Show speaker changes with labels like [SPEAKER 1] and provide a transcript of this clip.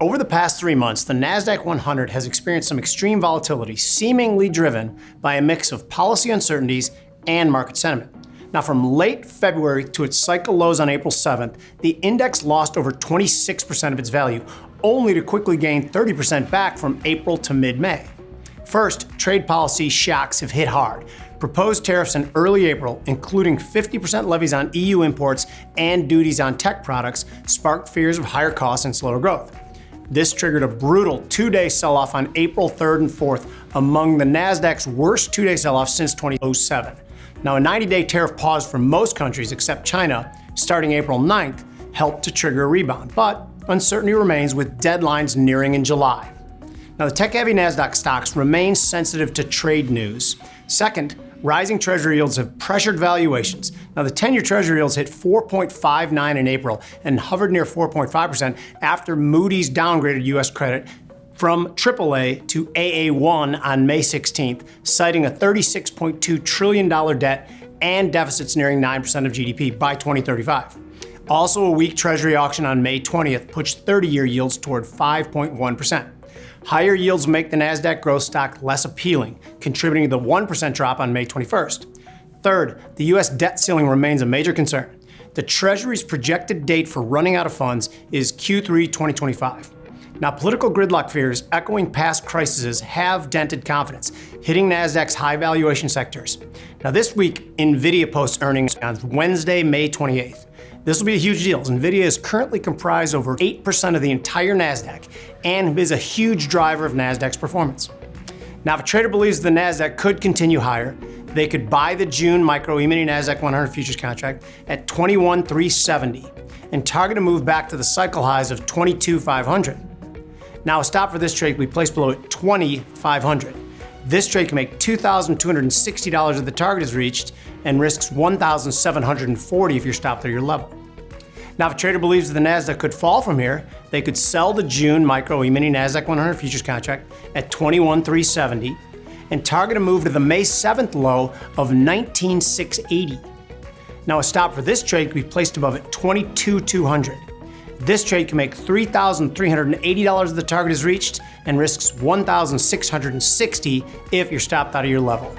[SPEAKER 1] Over the past 3 months, the Nasdaq 100 has experienced some extreme volatility, seemingly driven by a mix of policy uncertainties and market sentiment. Now, from late February to its cycle lows on April 7th, the index lost over 26% of its value, only to quickly gain 30% back from April to mid-May. First, trade policy shocks have hit hard. Proposed tariffs in early April, including 50% levies on EU imports and duties on tech products, sparked fears of higher costs and slower growth. This triggered a brutal 2-day sell-off on April 3rd and 4th, among the Nasdaq's worst 2-day sell-off since 2007. Now, a 90-day tariff pause for most countries except China, starting April 9th, helped to trigger a rebound, but uncertainty remains with deadlines nearing in July. Now, the tech-heavy Nasdaq stocks remain sensitive to trade news. Second, rising Treasury yields have pressured valuations. Now, the 10-year Treasury yields hit 4.59 in April and hovered near 4.5% after Moody's downgraded U.S. credit from AAA to AA1 on May 16th, citing a $36.2 trillion debt and deficits nearing 9% of GDP by 2035. Also, a weak Treasury auction on May 20th pushed 30-year yields toward 5.1%. Higher yields make the Nasdaq growth stock less appealing, contributing to the 1% drop on May 21st. Third, the U.S. debt ceiling remains a major concern. The Treasury's projected date for running out of funds is Q3 2025. Now, political gridlock fears echoing past crises have dented confidence, hitting Nasdaq's high valuation sectors. Now, this week, Nvidia posts earnings on Wednesday, May 28th. This will be a huge deal, as Nvidia is currently comprised over 8% of the entire Nasdaq and is a huge driver of Nasdaq's performance. Now, if a trader believes the Nasdaq could continue higher, they could buy the June micro E-mini Nasdaq 100 futures contract at 21,370 and target a move back to the cycle highs of 22,500. Now, a stop for this trade can be placed below at 20,500. This trade can make $2,260 if the target is reached and risks $1,740 if you're stopped at your level. Now, if a trader believes that the Nasdaq could fall from here, they could sell the June micro E-mini Nasdaq 100 futures contract at 21,370 and target a move to the May 7th low of 19,680. Now, a stop for this trade can be placed above at 22,200. This trade can make $3,380 if the target is reached and risks $1,660 if you're stopped out of your level.